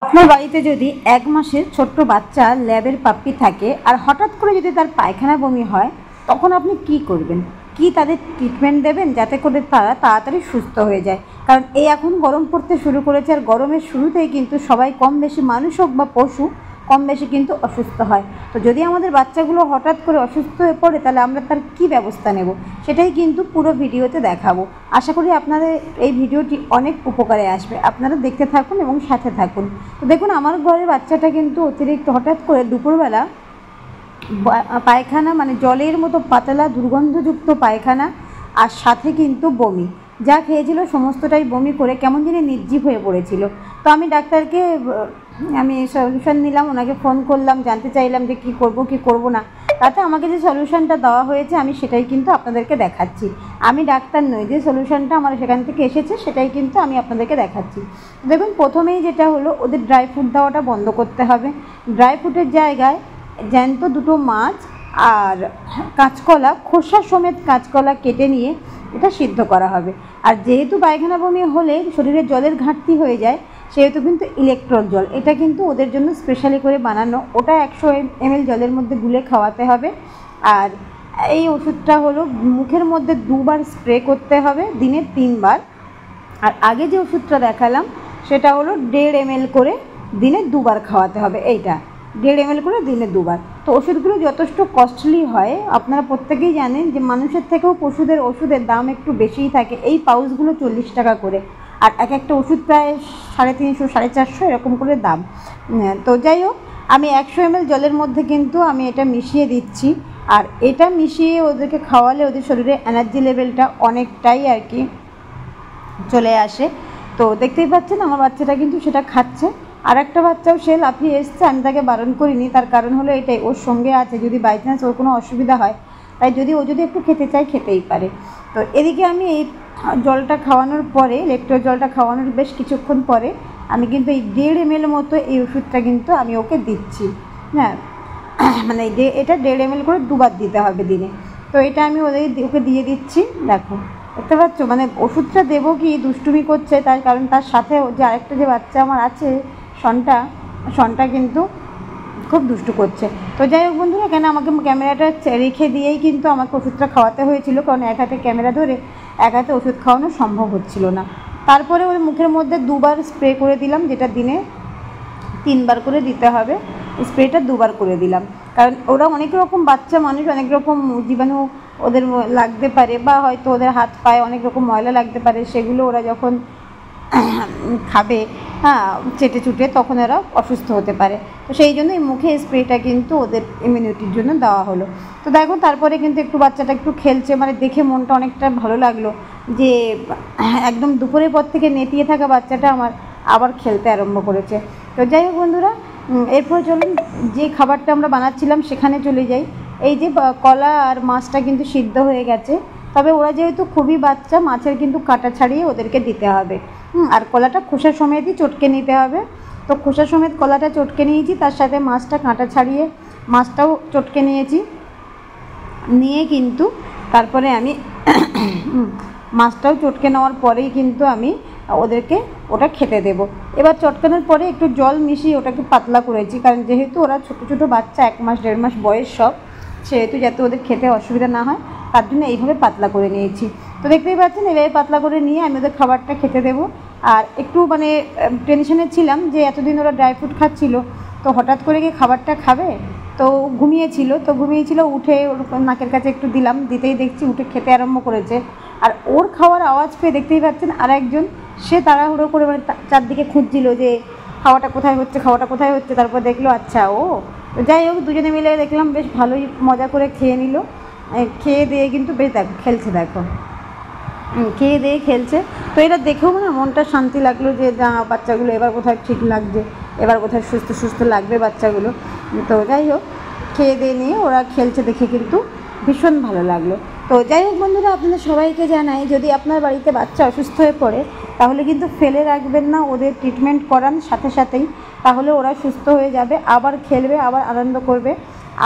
আপনার বাড়িতে যদি 1 মাসের ছোট্ট বাচ্চা ল্যাবের পাপ্পি থাকে আর হঠাৎ করে যদি তার পায়খানা বমি হয়, তখন আপনি কি করবেন? কি তাদের ট্রিটমেন্ট দেবেন যাতে করে তারা তাড়াতাড়ি সুস্থ হয়ে যায়? কারণ এই এখন গরম পড়তে শুরু করেছে, আর গরমের শুরুতেই কিন্তু সবাই কম বেশি, মানুষ হোক বা পশু, কম বেশি কিন্তু অসুস্থ হয়। তো যদি আমাদের বাচ্চাগুলো হঠাৎ করে অসুস্থ হয়ে পড়ে, তাহলে আমরা তার কী ব্যবস্থা নেব, সেটাই কিন্তু পুরো ভিডিওতে দেখাবো। আশা করি আপনাদের এই ভিডিওটি অনেক উপকারে আসবে। আপনারা দেখতে থাকুন এবং সাথে থাকুন। তো দেখুন, আমার ঘরের বাচ্চাটা কিন্তু অতিরিক্ত হঠাৎ করে দুপুরবেলা পায়খানা, মানে জলের মতো পাতলা দুর্গন্ধযুক্ত পায়খানা, আর সাথে কিন্তু বমি। যা খেয়েছিল সমস্তটাই বমি করে কেমন জানি নির্জীব হয়ে পড়েছিল। তো আমি ডাক্তারকে আমি সলিউশন নিলাম, ওনাকে ফোন করলাম, জানতে চাইলাম যে কী করব কি করব না। তাতে আমাকে যে সলিউশনটা দেওয়া হয়েছে আমি সেটাই কিন্তু আপনাদেরকে দেখাচ্ছি। আমি ডাক্তার নই, যে সলিউশনটা আমার সেখান থেকে এসেছে সেটাই কিন্তু আমি আপনাদেরকে দেখাচ্ছি। দেখুন, প্রথমেই যেটা হলো, ওদের ড্রাই ফ্রুট দেওয়াটা বন্ধ করতে হবে। ড্রাই ফ্রুটের জায়গায় জ্যান্ত 2টো মাছ আর কাঁচকলা, খোসা সমেত কাঁচকলা কেটে নিয়ে এটা সিদ্ধ করা হবে। আর যেহেতু পায়খানা বমি হলে শরীরে জলের ঘাটতি হয়ে যায়, সেহেতু কিন্তু ইলেকট্রল জল, এটা কিন্তু ওদের জন্য স্পেশালি করে বানানো, ওটা 100 ml জলের মধ্যে গুলে খাওয়াতে হবে। আর এই ওষুধটা হলো মুখের মধ্যে 2বার স্প্রে করতে হবে, দিনে 3বার। আর আগে যে ওষুধটা দেখালাম সেটা হলো 1.5 ml করে দিনে 2বার খাওয়াতে হবে। এইটা 1.5 ml করে দিনে 2বার। তো ওষুধগুলো যথেষ্ট কস্টলি হয়, আপনারা প্রত্যেকেই জানেন যে মানুষের থেকেও পশুদের ওষুধের দাম একটু বেশিই থাকে। এই পাউচগুলো 40 টাকা করে, আর একটা ওষুধ প্রায় 350 450 এরকম করে দাম। তো যাই হোক, আমি 100 ml জলের মধ্যে কিন্তু আমি এটা মিশিয়ে দিচ্ছি। আর এটা মিশিয়ে ওদেরকে খাওয়ালে ওদের শরীরে এনার্জি লেভেলটা অনেকটাই আর কি চলে আসে। তো দেখতেই পাচ্ছেন আমার বাচ্চাটা কিন্তু সেটা খাচ্ছে। আর একটা বাচ্চাও সে লাফিয়ে এসছে, আমি তাকে বারণ করিনি, তার কারণ হলো এটাই, ওর সঙ্গে আছে, যদি বাই চান্স ওর কোনো অসুবিধা হয়, তাই যদি ও যদি একটু খেতে চায় খেতেই পারে। তো এদিকে আমি এই জলটা খাওয়ানোর পরে, ইলেকট্রল জলটা খাওয়ানোর বেশ কিছুক্ষণ পরে আমি কিন্তু এই 1.5 ml মতো এই ওষুধটা কিন্তু আমি ওকে দিচ্ছি। হ্যাঁ, মানে এটা 1.5 ml করে 2বার দিতে হবে দিনে। তো এটা আমি ওকে দিয়ে দিচ্ছি। দেখো, দেখতে পাচ্ছ, মানে ওষুধটা দেবো কি দুষ্টুমি করছে, তার কারণ তার সাথে যে আরেকটা যে বাচ্চা আমার আছে, শনটা কিন্তু খুব দুষ্টু করছে। তো যাই হোক বন্ধুরা, এখানে আমাকে ক্যামেরাটা রেখে দিয়েই কিন্তু আমাকে ওষুধটা খাওয়াতে হয়েছিল, কারণ এক হাতে ক্যামেরা ধরে এক হাতে ওষুধ খাওয়ানো সম্ভব হচ্ছিল না। তারপরে ওর মুখের মধ্যে 2বার স্প্রে করে দিলাম, যেটা দিনে 3বার করে দিতে হবে। স্প্রেটা 2বার করে দিলাম, কারণ ওরা অনেক রকম বাচ্চা মানুষ, অনেক রকম জীবাণু ওদের লাগতে পারে, বা হয়তো ওদের হাত পায়ে অনেক রকম ময়লা লাগতে পারে, সেগুলো ওরা যখন খাবে, হ্যাঁ, চেটে চুটে, তখন ওরা অসুস্থ হতে পারে। তো সেই জন্য এই মুখে স্প্রেটা কিন্তু ওদের ইমিউনিটির জন্য দেওয়া হলো। তো দেখো, তারপরে কিন্তু একটু বাচ্চাটা একটু খেলছে, মানে দেখে মনটা অনেকটা ভালো লাগলো যে একদম দুপুরের পর থেকে নেতিয়ে থাকা বাচ্চাটা আমার আবার খেলতে আরম্ভ করেছে। তো যাই হোক বন্ধুরা, এরপর চলুন যে খাবারটা আমরা বানাচ্ছিলাম সেখানে চলে যাই। এই যে কলা আর মাছটা কিন্তু সিদ্ধ হয়ে গেছে, তবে ওরা যেহেতু খুবই বাচ্চা, মাছের কিন্তু কাঁটা ছাড়িয়ে ওদেরকে দিতে হবে। আর কলাটা খোসা সমেতই চটকে নিতে হবে। তো খোসা সমেত কলাটা চটকে নিয়েছি, তার সাথে মাছটা কাঁটা ছাড়িয়ে মাছটাও চটকে নিয়েছি, নিয়ে কিন্তু তারপরে আমি মাছটাও চটকে নেওয়ার পরেই কিন্তু আমি ওদেরকে ওটা খেতে দেব। এবার চটকানোর পরে একটু জল মিশিয়ে ওটাকে পাতলা করেছি, কারণ যেহেতু ওরা ছোটো ছোটো বাচ্চা, 1 মাস 1.5 মাস বয়স সব, সেহেতু যাতে ওদের খেতে অসুবিধা না হয়, তার জন্য এইভাবে পাতলা করে নিয়েছি। তো দেখতেই পাচ্ছেন, এইভাবে পাতলা করে নিয়ে আমি ওদের খাবারটা খেতে দেবো। আর একটু মানে টেনশনে ছিলাম যে এতদিন ওরা ড্রাই ফ্রুট খাচ্ছিল, তো হঠাৎ করে কি খাবারটা খাবে। তো ঘুমিয়েছিল, উঠে ওর নাকের কাছে একটু দিলাম, দিতেই দেখছি উঠে খেতে আরম্ভ করেছে। আর ওর খাওয়ার আওয়াজ পেয়ে দেখতেই পাচ্ছেন আর একজন, সে তাড়াহুড়ো করে মানে চারদিকে খুঁজছিল যে খাওয়াটা কোথায় হচ্ছে। তারপর দেখলো আচ্ছা ও। তো যাই হোক, দুজনে মিলে দেখলাম বেশ ভালোই মজা করে খেয়ে নিল। খেয়ে দিয়ে কিন্তু বেশ দেখো খেলছে, দেখো খেয়ে দিয়ে খেলছে। তো এটা দেখেও মানে মনটা শান্তি লাগলো যে বাচ্চাগুলো এবার কোথায় ঠিক লাগছে, এবার কোথায় সুস্থ লাগবে বাচ্চাগুলো। তো যাই হোক, খেয়ে দিয়ে নিয়ে ওরা খেলছে দেখে কিন্তু ভীষণ ভালো লাগলো। তো যাই হোক বন্ধুরা, আপনাদের সবাইকে জানাই, যদি আপনার বাড়িতে বাচ্চা অসুস্থ হয়ে পড়ে, তাহলে কিন্তু ফেলে রাখবেন না, ওদের ট্রিটমেন্ট করান সাথেই, তাহলে ওরা সুস্থ হয়ে যাবে, আবার খেলবে, আবার আনন্দ করবে,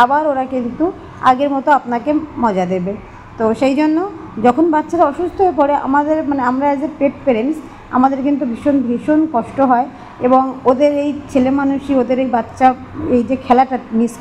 আবার ওরা কিন্তু আগের মতো আপনাকে মজা দেবে। তো সেই জন্য যখন বাচ্চারা অসুস্থ হয়ে পড়ে, আমাদের মানে আমরা অ্যাজ এ পেট প্যারেন্টস আমাদের কিন্তু ভীষণ কষ্ট হয়। এবং ওদের এই ছেলে মানুষই, ওদের এই বাচ্চা এই যে খেলাটা মিস